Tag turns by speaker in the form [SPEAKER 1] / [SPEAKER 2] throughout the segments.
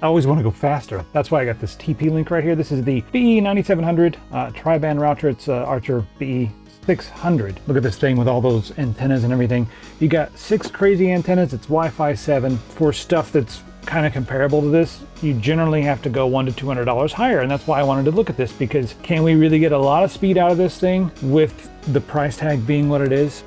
[SPEAKER 1] I always want to go faster. That's why I got this TP-Link right here. This is the BE9700 tri-band router. It's Archer BE600. Look at this thing with all those antennas and everything. You got 6 crazy antennas. It's Wi-Fi 7. For stuff that's kind of comparable to this, you generally have to go $100 to $200 higher, and that's why I wanted to look at this, because can we really get a lot of speed out of this thing with the price tag being what it is?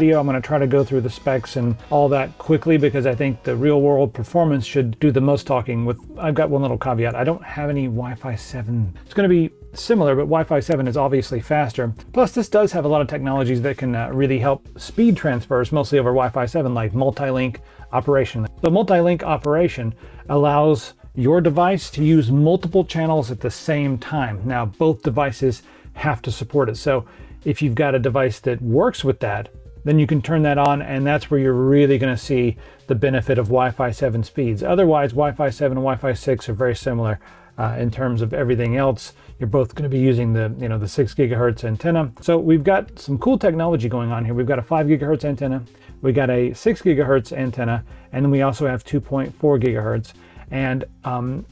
[SPEAKER 1] I'm going to try to go through the specs and all that quickly, because I think the real world performance should do the most talking. I've got one little caveat. I don't have any Wi-Fi 7. It's going to be similar, but Wi-Fi 7 is obviously faster. Plus, this does have a lot of technologies that can really help speed transfers, mostly over Wi-Fi 7, like multi-link operation. The multi-link operation allows your device to use multiple channels at the same time. Now, both devices have to support it. So if you've got a device that works with that, then you can turn that on, and that's where you're really going to see the benefit of Wi-Fi 7 speeds. Otherwise, Wi-Fi 7 and Wi-Fi 6 are very similar in terms of everything else. You're both going to be using the 6 gigahertz antenna. So we've got some cool technology going on here. We've got a 5 gigahertz antenna, we got a 6 gigahertz antenna, and then we also have 2.4 gigahertz. And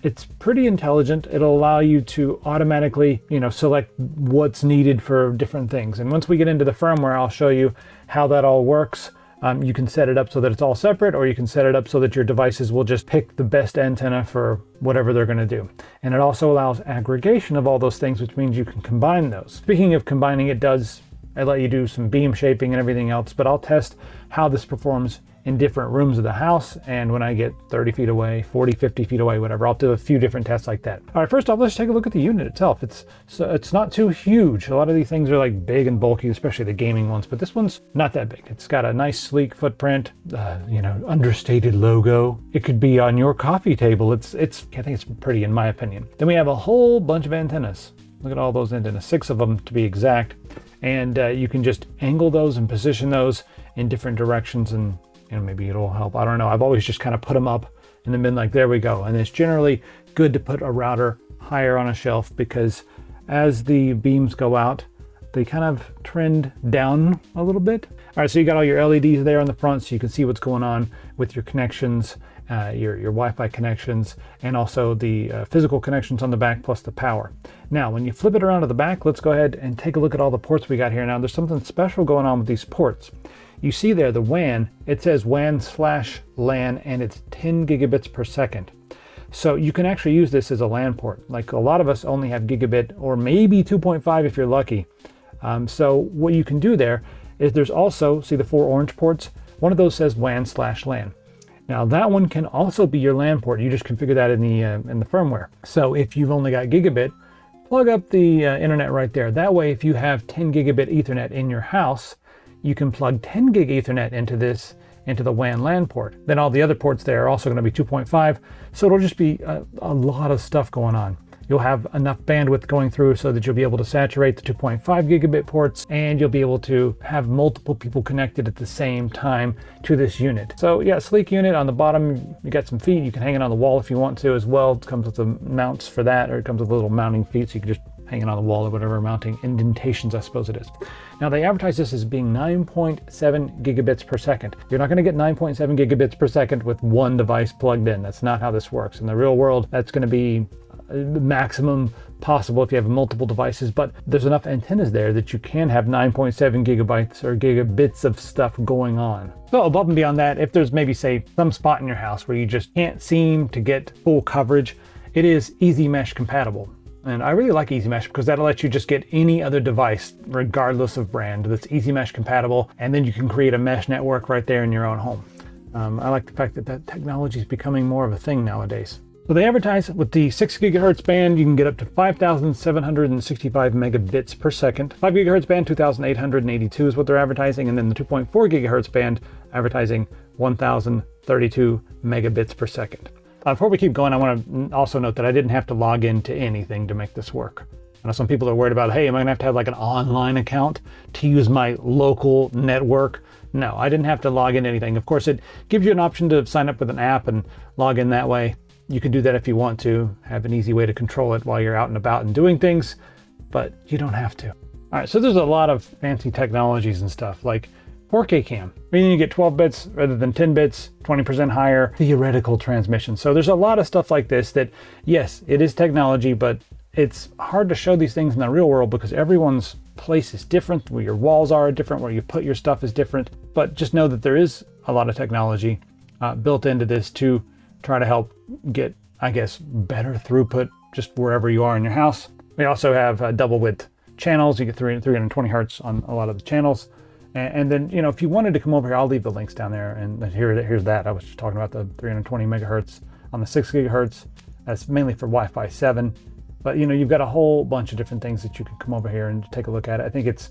[SPEAKER 1] it's pretty intelligent. It'll allow you to automatically, select what's needed for different things. And once we get into the firmware, I'll show you how that all works. You can set it up so that it's all separate, or you can set it up so that your devices will just pick the best antenna for whatever they're going to do. And it also allows aggregation of all those things, which means you can combine those. Speaking of combining, it let you do some beam shaping and everything else, but I'll test how this performs in different rooms of the house, and when I get 30 feet away, 40, 50 feet away, whatever, I'll do a few different tests like that. All right, first off, let's take a look at the unit itself. It's not too huge. A lot of these things are like big and bulky, especially the gaming ones, but this one's not that big. It's got a nice sleek footprint, understated logo. It could be on your coffee table. I think it's pretty, in my opinion. Then we have a whole bunch of antennas. Look at all those antennas, 6 of them to be exact. And you can just angle those and position those in different directions, and maybe it'll help. I don't know. I've always just kind of put them up and then been like, there we go. And it's generally good to put a router higher on a shelf, because as the beams go out, they kind of trend down a little bit. All right, so you got all your LEDs there on the front, so you can see what's going on with your connections, your Wi-Fi connections, and also the physical connections on the back, plus the power. Now, when you flip it around to the back, let's go ahead and take a look at all the ports we got here. Now, there's something special going on with these ports. You see there, the WAN, it says WAN/LAN, and it's 10 gigabits per second. So you can actually use this as a LAN port. Like, a lot of us only have gigabit, or maybe 2.5 if you're lucky. So what you can do there is there's also, see the 4 orange ports? One of those says WAN/LAN. Now that one can also be your LAN port. You just configure that in the firmware. So if you've only got gigabit, plug up the internet right there. That way, if you have 10 gigabit Ethernet in your house, you can plug 10 gig Ethernet into the WAN/LAN port. Then all the other ports there are also going to be 2.5, so it'll just be a lot of stuff going on. You'll have enough bandwidth going through so that you'll be able to saturate the 2.5 gigabit ports, and you'll be able to have multiple people connected at the same time to this unit. So yeah, sleek unit. On the bottom, you got some feet. You can hang it on the wall if you want to as well. It comes with the mounts for that, or it comes with little mounting feet, so you can just hang it on the wall or whatever, mounting indentations, I suppose it is. Now, they advertise this as being 9.7 gigabits per second. You're not going to get 9.7 gigabits per second with one device plugged in. That's not how this works. In the real world, that's going to be the maximum possible if you have multiple devices, but there's enough antennas there that you can have 9.7 gigabytes or gigabits of stuff going on. So above and beyond that, if there's maybe, say, some spot in your house where you just can't seem to get full coverage, it is Easy Mesh compatible. And I really like Easy Mesh because that'll let you just get any other device, regardless of brand, that's Easy Mesh compatible, and then you can create a mesh network right there in your own home. I like the fact that technology is becoming more of a thing nowadays. So they advertise with the 6 gigahertz band, you can get up to 5,765 megabits per second. 5 gigahertz band, 2,882 is what they're advertising, and then the 2.4 gigahertz band advertising 1,032 megabits per second. Before we keep going, I want to also note that I didn't have to log into anything to make this work. I know some people are worried about, hey, am I going to have like an online account to use my local network? No, I didn't have to log in anything. Of course, it gives you an option to sign up with an app and log in that way. You can do that if you want to, have an easy way to control it while you're out and about and doing things, but you don't have to. All right, so there's a lot of fancy technologies and stuff, like 4K cam, meaning you get 12 bits rather than 10 bits, 20% higher theoretical transmission. So there's a lot of stuff like this that, yes, it is technology, but it's hard to show these things in the real world because everyone's place is different, where your walls are different, where you put your stuff is different. But just know that there is a lot of technology built into this to try to help get, I guess, better throughput just wherever you are in your house. We also have double width channels. You get 320 hertz on a lot of the channels. And then, you know, if you wanted to come over here, I'll leave the links down there. And here's that. I was just talking about the 320 megahertz on the 6 gigahertz. That's mainly for Wi-Fi 7. But, you know, you've got a whole bunch of different things that you can come over here and take a look at. I think it's,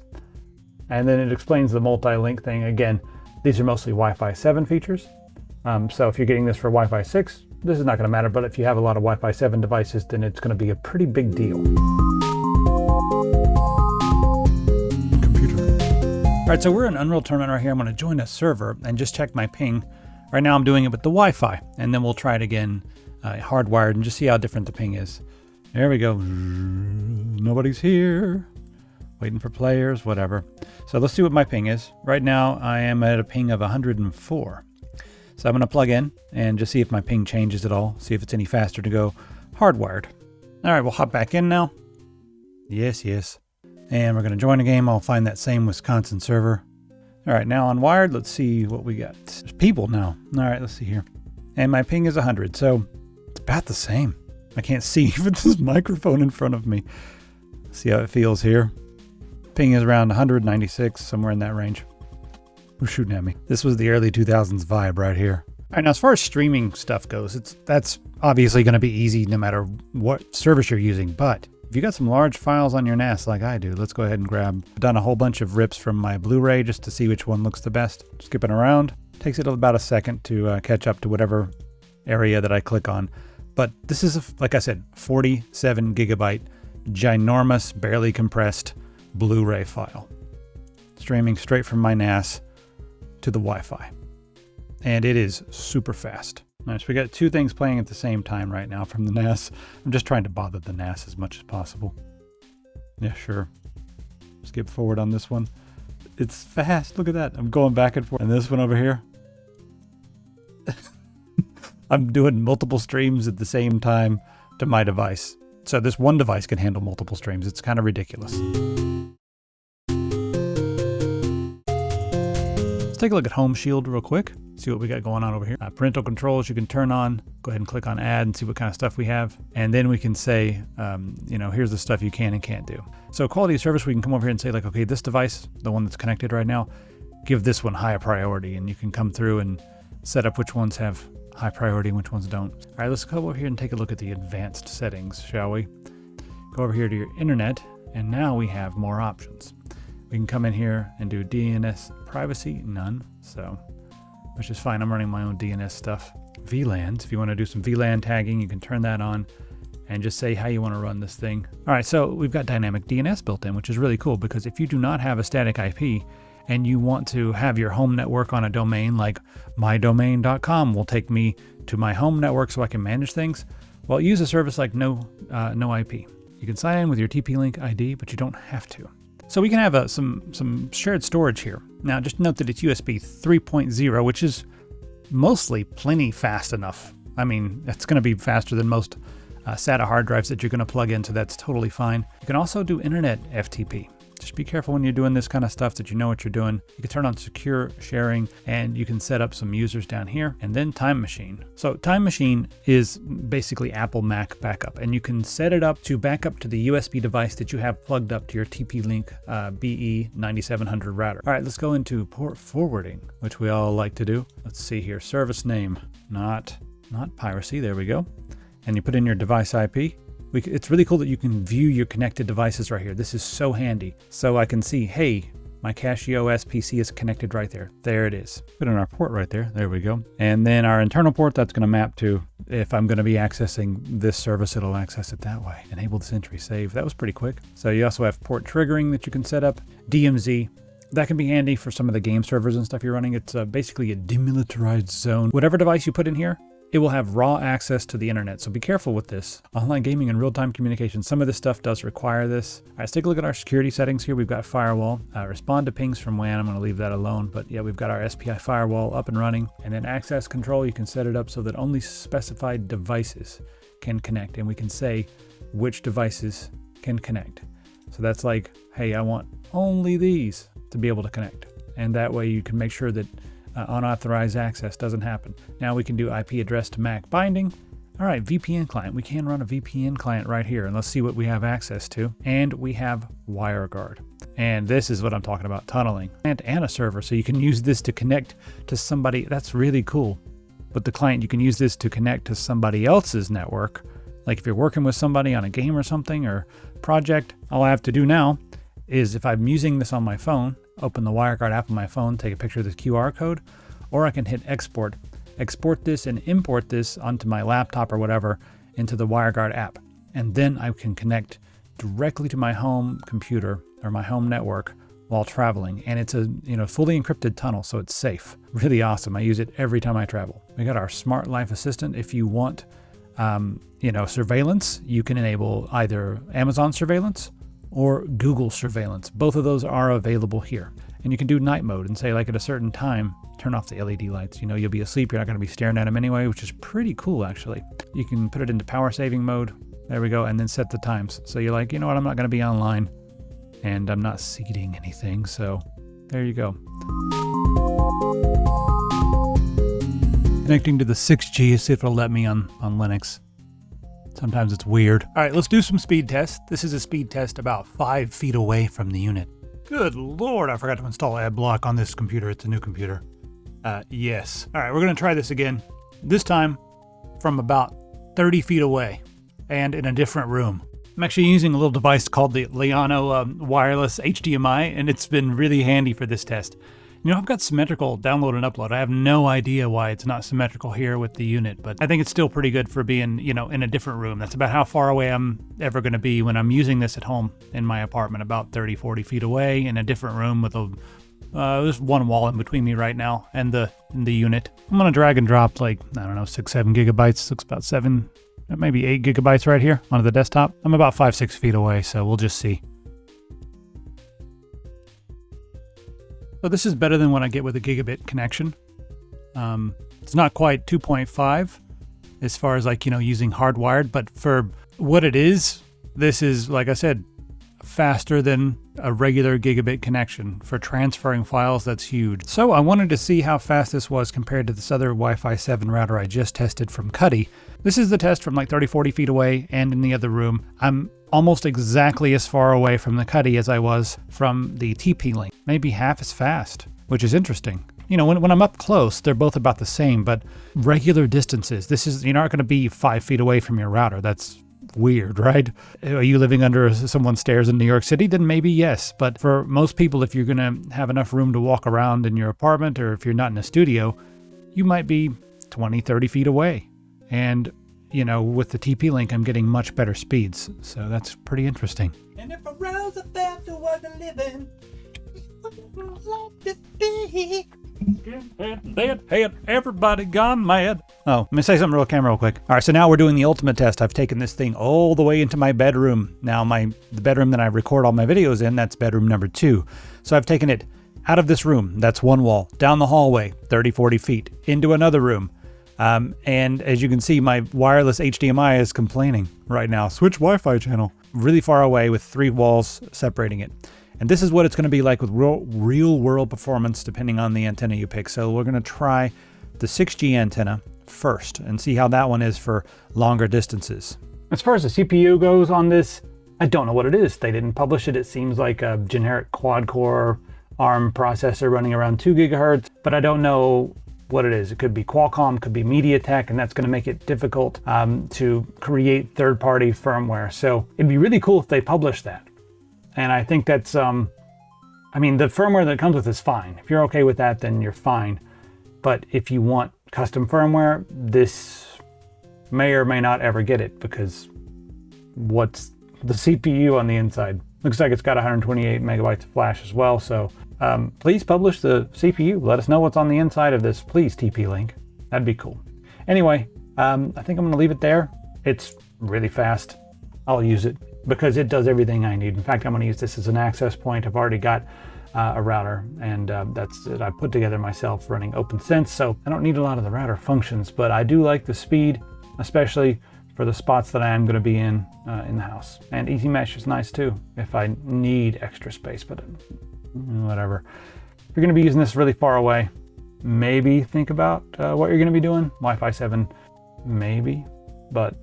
[SPEAKER 1] and then it explains the multi-link thing. Again, these are mostly Wi-Fi 7 features. So if you're getting this for Wi-Fi 6, this is not going to matter. But if you have a lot of Wi-Fi 7 devices, then it's going to be a pretty big deal. All right, so we're in Unreal Tournament right here. I'm going to join a server and just check my ping. Right now I'm doing it with the Wi-Fi, and then we'll try it again hardwired and just see how different the ping is. There we go. Nobody's here. Waiting for players, whatever. So let's see what my ping is. Right now I am at a ping of 104. So I'm going to plug in and just see if my ping changes at all. See if it's any faster to go hardwired. All right, we'll hop back in now. Yes. And we're going to join a game. I'll find that same Wisconsin server. All right, now on wired, let's see what we got. There's people now. All right, let's see here. And my ping is 100, so it's about the same. I can't see even this microphone in front of me. See how it feels here. Ping is around 196, somewhere in that range. Who's shooting at me? This was the early 2000s vibe right here. All right, now as far as streaming stuff goes, that's obviously going to be easy no matter what service you're using, but if you got some large files on your NAS like I do, let's go ahead and grab. I've done a whole bunch of rips from my Blu-ray just to see which one looks the best. Skipping around. Takes it about a second to catch up to whatever area that I click on. But this is, like I said, 47 gigabyte, ginormous, barely compressed Blu-ray file. Streaming straight from my NAS to the Wi-Fi. And it is super fast. All right, so we got two things playing at the same time right now from the NAS. I'm just trying to bother the NAS as much as possible. Yeah, sure. Skip forward on this one. It's fast. Look at that. I'm going back and forth. And this one over here. I'm doing multiple streams at the same time to my device. So this one device can handle multiple streams. It's kind of ridiculous. Let's take a look at Home Shield real quick. See what we got going on over here. Parental controls you can turn on. Go ahead and click on add and see what kind of stuff we have. And then we can say, you know, here's the stuff you can and can't do. So quality of service, we can come over here and say like, okay, this device, the one that's connected right now, give this one higher priority. And you can come through and set up which ones have high priority and which ones don't. All right, let's go over here and take a look at the advanced settings, shall we? Go over here to your internet, and now we have more options. We can come in here and do DNS privacy, none. So, which is fine. I'm running my own DNS stuff. VLANs, if you want to do some VLAN tagging, you can turn that on and just say how you want to run this thing. All right, so we've got dynamic DNS built in, which is really cool because if you do not have a static IP and you want to have your home network on a domain like mydomain.com will take me to my home network so I can manage things, well, use a service like no IP. You can sign in with your TP-Link ID, but you don't have to. So we can have some shared storage here. Now, just note that it's USB 3.0, which is mostly plenty fast enough. I mean, it's going to be faster than most SATA hard drives that you're going to plug in, so that's totally fine. You can also do internet FTP. Just be careful when you're doing this kind of stuff that you know what you're doing. You can turn on secure sharing and you can set up some users down here, and then Time Machine. So Time Machine is basically Apple Mac backup, and you can set it up to back up to the USB device that you have plugged up to your TP-Link BE9700 router. All right, let's go into port forwarding, which we all like to do. Let's see here, service name, not piracy, there we go. And you put in your device IP. It's really cool that you can view your connected devices right here. This is so handy. So I can see, hey, my Casio OS PC is connected right there. There it is. Put in our port right there. There we go. And then our internal port, that's going to map to, if I'm going to be accessing this service, it'll access it that way. Enable this entry, save. That was pretty quick. So you also have port triggering that you can set up. DMZ. That can be handy for some of the game servers and stuff you're running. It's basically a demilitarized zone. Whatever device you put in here, it will have raw access to the internet. So be careful with this. Online gaming and real-time communication, some of this stuff does require this. All right, let's take a look at our security settings here. We've got firewall, respond to pings from WAN. I'm going to leave that alone. But yeah, we've got our SPI firewall up and running. And then access control, you can set it up so that only specified devices can connect. And we can say which devices can connect. So that's like, hey, I want only these to be able to connect. And that way you can make sure that unauthorized access doesn't happen. Now we can do IP address to MAC binding. All right, VPN client. We can run a VPN client right here, and let's see what we have access to. And we have WireGuard. And this is what I'm talking about, tunneling. And a server, so you can use this to connect to somebody. That's really cool. But the client, you can use this to connect to somebody else's network. Like if you're working with somebody on a game or something or project, all I have to do now is if I'm using this on my phone, open the WireGuard app on my phone, take a picture of this QR code, or I can hit export this and import this onto my laptop or whatever into the WireGuard app. And then I can connect directly to my home computer or my home network while traveling. And it's a fully encrypted tunnel, so it's safe. Really awesome. I use it every time I travel. We got our Smart Life Assistant. If you want surveillance, you can enable either Amazon surveillance or Google surveillance. Both of those are available here. And you can do night mode and say, like, at a certain time, turn off the LED lights. You'll be asleep, you're not going to be staring at them anyway, which is pretty cool, actually. You can put it into power saving mode. There we go. And then set the times. So you're like, you know what, I'm not going to be online and I'm not seeding anything. So there you go. Connecting to the 6G, see if it'll let me on Linux. Sometimes it's weird. All right, let's do some speed tests. This is a speed test about 5 feet away from the unit. Good Lord, I forgot to install AdBlock on this computer. It's a new computer. Yes. All right, we're gonna try this again. This time from about 30 feet away and in a different room. I'm actually using a little device called the Liano wireless HDMI, and it's been really handy for this test. I've got symmetrical download and upload. I have no idea why it's not symmetrical here with the unit, but I think it's still pretty good for being, in a different room. That's about how far away I'm ever going to be when I'm using this at home in my apartment, about 30, 40 feet away in a different room with there's one wall in between me right now and the unit. I'm going to drag and drop 6, 7 gigabytes. Looks about 7, maybe 8 gigabytes right here onto the desktop. I'm about 5, 6 feet away, so we'll just see. So this is better than what I get with a gigabit connection. It's not quite 2.5 as far as using hardwired, but for what it is, this is, like I said, faster than a regular gigabit connection. For transferring files, that's huge. So I wanted to see how fast this was compared to this other Wi-Fi 7 router I just tested from Cuddy. This is the test from 30, 40 feet away and in the other room. I'm almost exactly as far away from the Cuddy as I was from the TP-Link. Maybe half as fast, which is interesting. When I'm up close, they're both about the same, but regular distances, you're not going to be 5 feet away from your router. That's weird, right? Are you living under someone's stairs in New York City? Then maybe yes. But for most people, if you're going to have enough room to walk around in your apartment, or if you're not in a studio, you might be 20, 30 feet away. And, with the TP-Link, I'm getting much better speeds. So that's pretty interesting. And if I rose up there to work a living, let this be. Hey, everybody gone mad. Oh, let me say something real camera real quick. All right, so now we're doing the ultimate test. I've taken this thing all the way into my bedroom. Now the bedroom that I record all my videos in, that's bedroom number 2. So I've taken it out of this room, that's one wall, down the hallway, 30, 40 feet, into another room. And as you can see, my wireless HDMI is complaining right now. Switch Wi-Fi channel. Really far away with 3 walls separating it. And this is what it's going to be like with real world performance depending on the antenna you pick. So we're going to try the 6G antenna first and see how that one is for longer distances. As far as the CPU goes on this, I don't know what it is. They didn't publish it. It seems like a generic quad-core ARM processor running around 2 gigahertz, but I don't know what it is. It could be Qualcomm, could be MediaTek, and that's going to make it difficult to create third-party firmware. So it'd be really cool if they publish that. And I think that's, the firmware that comes with is fine. If you're okay with that, then you're fine. But if you want custom firmware, this may or may not ever get it, because what's the CPU on the inside? Looks like it's got 128 megabytes of flash as well. So please publish the CPU. Let us know what's on the inside of this, please, TP-Link. That'd be cool. Anyway, I think I'm going to leave it there. It's really fast. I'll use it because it does everything I need. In fact, I'm going to use this as an access point. I've already got a router, and that's it. I put together myself running OpenSense, so I don't need a lot of the router functions, but I do like the speed, especially for the spots that I am going to be in the house. And Easy Mesh is nice too if I need extra space, but whatever. If you're going to be using this really far away, maybe think about what you're going to be doing. Wi-Fi 7, maybe, but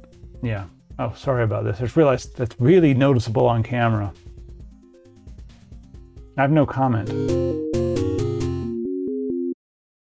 [SPEAKER 1] yeah. Oh, sorry about this. I just realized that's really noticeable on camera. I have no comment.